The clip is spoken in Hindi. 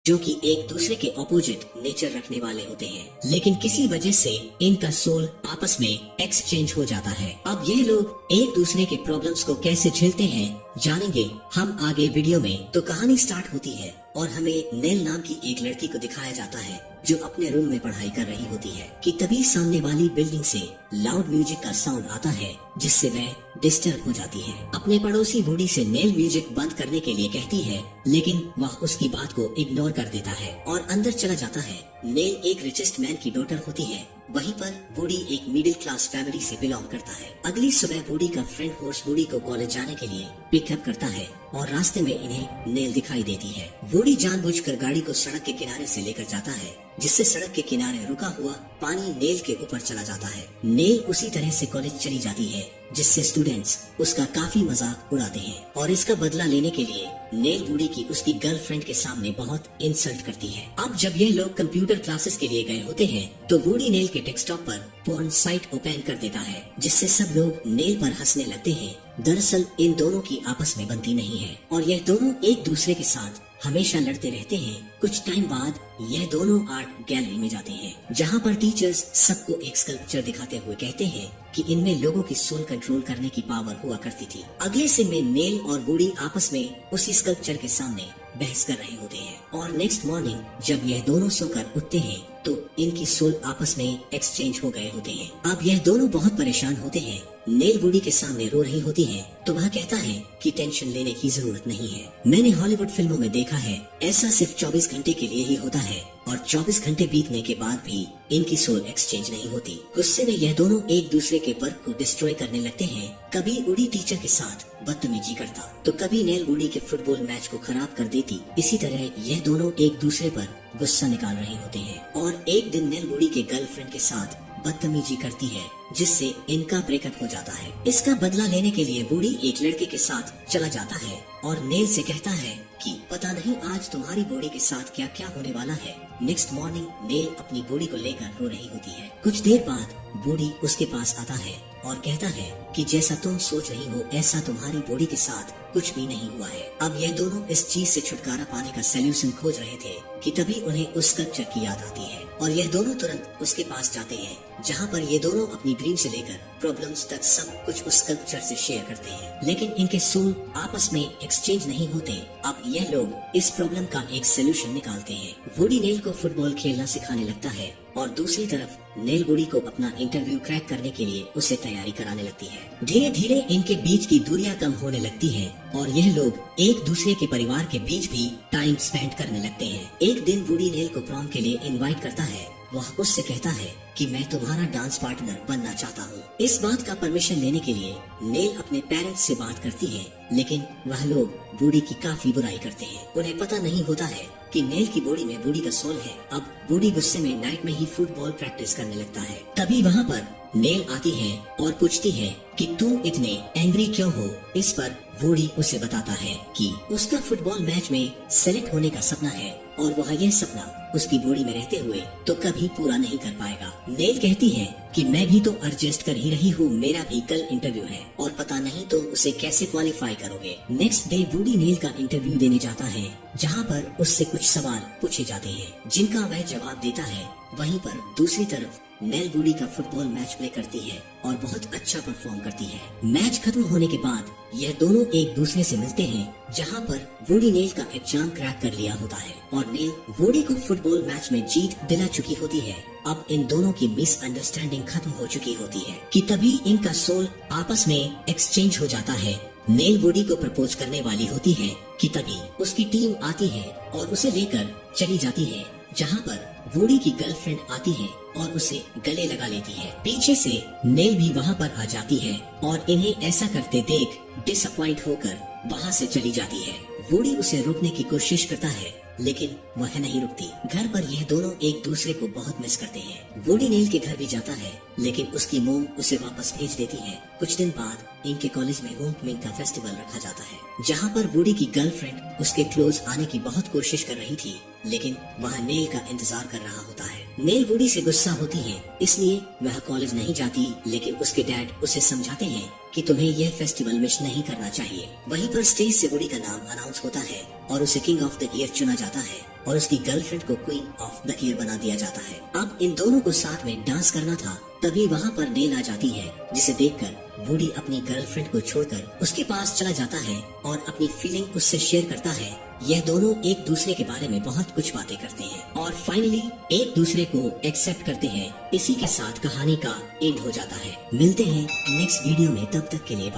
जो कि एक दूसरे के ऑपोजिट नेचर रखने वाले होते हैं, लेकिन किसी वजह से इनका सोल आपस में एक्सचेंज हो जाता है। अब ये लोग एक दूसरे के प्रॉब्लम्स को कैसे झेलते हैं जानेंगे हम आगे वीडियो में। तो कहानी स्टार्ट होती है और हमें नेल नाम की एक लड़की को दिखाया जाता है जो अपने रूम में पढ़ाई कर रही होती है कि तभी सामने वाली बिल्डिंग से लाउड म्यूजिक का साउंड आता है जिससे वह डिस्टर्ब हो जाती है। अपने पड़ोसी बूढ़ी से नेल म्यूजिक बंद करने के लिए कहती है, लेकिन वह उसकी बात को इग्नोर कर देता है और अंदर चला जाता है। नेल एक रिचेस्ट मैन की डॉटर होती है, वहीं पर बूढ़ी एक मिडिल क्लास फैमिली से बिलोंग करता है। अगली सुबह बूढ़ी का फ्रेंड हॉर्स बूढ़ी को कॉलेज जाने के लिए पिकअप करता है और रास्ते में इन्हें नेल दिखाई देती है। बूढ़ी जानबूझकर गाड़ी को सड़क के किनारे से लेकर जाता है जिससे सड़क के किनारे रुका हुआ पानी नेल के ऊपर चला जाता है। नेल उसी तरह से कॉलेज चली जाती है जिससे स्टूडेंट्स उसका काफी मजाक उड़ाते हैं और इसका बदला लेने के लिए नेल बूढ़ी की उसकी गर्लफ्रेंड के सामने बहुत इंसल्ट करती है। अब जब ये लोग कंप्यूटर क्लासेस के लिए गए होते हैं तो बूढ़ी नेल के डेस्कटॉप पर पोर्न साइट ओपन कर देता है जिससे सब लोग नेल पर हंसने लगते हैं। दरअसल इन दोनों की आपस में बनती नहीं है और यह दोनों एक दूसरे के साथ हमेशा लड़ते रहते हैं। कुछ टाइम बाद यह दोनों आर्ट गैलरी में जाते हैं जहां पर टीचर्स सबको एक स्कल्पचर दिखाते हुए कहते हैं कि इनमें लोगों की सोल कंट्रोल करने की पावर हुआ करती थी। अगले सीन में नेल और बूढ़ी आपस में उसी स्कल्पचर के सामने बहस कर रहे होते हैं और नेक्स्ट मॉर्निंग जब यह दोनों सोकर उठते हैं तो इनकी सोल आपस में एक्सचेंज हो गए होते हैं। अब यह दोनों बहुत परेशान होते हैं। नेल बूढ़ी के सामने रो रही होती है तो वह कहता है कि टेंशन लेने की जरूरत नहीं है। मैंने हॉलीवुड फिल्मों में देखा है ऐसा सिर्फ 24 घंटे के लिए ही होता है और 24 घंटे बीतने के बाद भी इनकी सोल एक्सचेंज नहीं होती। गुस्से में यह दोनों एक दूसरे के वर्क को डिस्ट्रॉय करने लगते हैं। कभी बूढ़ी टीचर के साथ बदतमीजी करता तो कभी नेल बूढ़ी के फुटबॉल मैच को खराब कर देती। इसी तरह यह दोनों एक दूसरे पर गुस्सा निकाल रहे होते हैं और एक दिन नेल बूढ़ी के गर्लफ्रेंड के साथ बदतमीजी करती है जिससे इनका ब्रेकअप हो जाता है। इसका बदला लेने के लिए बूढ़ी एक लड़के के साथ चला जाता है और नेल से कहता है कि पता नहीं आज तुम्हारी बॉडी के साथ क्या क्या होने वाला है। नेक्स्ट मॉर्निंग नेल अपनी बॉडी को लेकर रो रही होती है। कुछ देर बाद बूढ़ी उसके पास आता है और कहता है कि जैसा तुम सोच रही हो ऐसा तुम्हारी बॉडी के साथ कुछ भी नहीं हुआ है। अब यह दोनों इस चीज से छुटकारा पाने का सलूशन खोज रहे थे कि तभी उन्हें उस स्कल्पचर की याद आती है और यह दोनों तुरंत उसके पास जाते हैं जहां पर ये दोनों अपनी ड्रीम से लेकर प्रॉब्लम्स तक सब कुछ उस स्कल्पचर से शेयर करते हैं, लेकिन इनके सोल आपस में एक्सचेंज नहीं होते। अब यह लोग इस प्रॉब्लम का एक सोल्यूशन निकालते हैं। बूढ़ी नेल को फुटबॉल खेलना सिखाने लगता है और दूसरी तरफ नेल बूढ़ी को अपना इंटरव्यू क्रैक करने के लिए उसे तैयारी कराने लगती है। धीरे धीरे इनके बीच की दूरियां कम होने लगती है और यह लोग एक दूसरे के परिवार के बीच भी टाइम स्पेंड करने लगते हैं। एक दिन बूढ़ी नेल को प्रॉम के लिए इनवाइट करता है। वह उससे कहता है कि मैं तुम्हारा डांस पार्टनर बनना चाहता हूँ। इस बात का परमिशन लेने के लिए नेल अपने पेरेंट्स से बात करती है, लेकिन वह लोग बूढ़ी की काफी बुराई करते हैं। उन्हें पता नहीं होता है कि नेल की बॉडी में बूढ़ी का सोल है। अब बूढ़ी गुस्से में नाइट में ही फुटबॉल प्रैक्टिस करने लगता है। तभी वहाँ पर नेल आती है और पूछती है कि तुम इतने एंग्री क्यों हो। इस पर बूढ़ी उसे बताता है कि उसका फुटबॉल मैच में सेलेक्ट होने का सपना है और वह यह सपना उसकी बॉडी में रहते हुए तो कभी पूरा नहीं कर पाएगा। नेल कहती है कि मैं भी तो एडजस्ट कर ही रही हूँ, मेरा भी कल इंटरव्यू है और पता नहीं तो उसे कैसे क्वालिफाई करोगे। नेक्स्ट डे बूढ़ी नेल का इंटरव्यू देने जाता है जहाँ पर उससे कुछ सवाल पूछे जाते हैं जिनका वह जवाब देता है। वहीं पर दूसरी तरफ नेल बूढ़ी का फुटबॉल मैच प्ले करती है और बहुत अच्छा परफॉर्म करती है। मैच खत्म होने के बाद यह दोनों एक दूसरे से मिलते हैं जहां पर बूढ़ी नेल का एग्जाम क्रैक कर लिया होता है और नेल बूढ़ी को फुटबॉल मैच में जीत दिला चुकी होती है। अब इन दोनों की मिसअंडरस्टैंडिंग खत्म हो चुकी होती है कि तभी इनका सोल आपस में एक्सचेंज हो जाता है। नेल बूढ़ी को प्रपोज करने वाली होती है कि तभी उसकी टीम आती है और उसे लेकर चली जाती है जहाँ पर बूढ़ी की गर्लफ्रेंड आती है और उसे गले लगा लेती है। पीछे से नेल भी वहाँ पर आ जाती है और इन्हें ऐसा करते देख डिसअपॉइंट होकर वहाँ से चली जाती है। बूढ़ी उसे रोकने की कोशिश करता है लेकिन वह नहीं रुकती। घर पर यह दोनों एक दूसरे को बहुत मिस करते हैं। बूढ़ी नेल के घर भी जाता है लेकिन उसकी मोम उसे वापस भेज देती है। कुछ दिन बाद इनके कॉलेज में होमकमिंग का फेस्टिवल रखा जाता है जहाँ पर बूढ़ी की गर्लफ्रेंड उसके क्लोज आने की बहुत कोशिश कर रही थी लेकिन वह नेल का इंतजार कर रहा होता है। नेल बूढ़ी से गुस्सा होती है इसलिए वह कॉलेज नहीं जाती, लेकिन उसके डैड उसे समझाते हैं कि तुम्हें यह फेस्टिवल मिस नहीं करना चाहिए। वहीं पर स्टेज से बूढ़ी का नाम अनाउंस होता है और उसे किंग ऑफ द ईयर चुना जाता है। और उसकी गर्लफ्रेंड को क्वीन ऑफ द ईयर बना दिया जाता है। अब इन दोनों को साथ में डांस करना था, तभी वहाँ पर नेल आ जाती है, जिसे देखकर वुडी अपनी गर्लफ्रेंड को छोड़कर उसके पास चला जाता है और अपनी फीलिंग उससे शेयर करता है। यह दोनों एक दूसरे के बारे में बहुत कुछ बातें करते हैं और फाइनली एक दूसरे को एक्सेप्ट करते हैं। इसी के साथ कहानी का एंड हो जाता है। मिलते हैं नेक्स्ट वीडियो में, तब तक के लिए।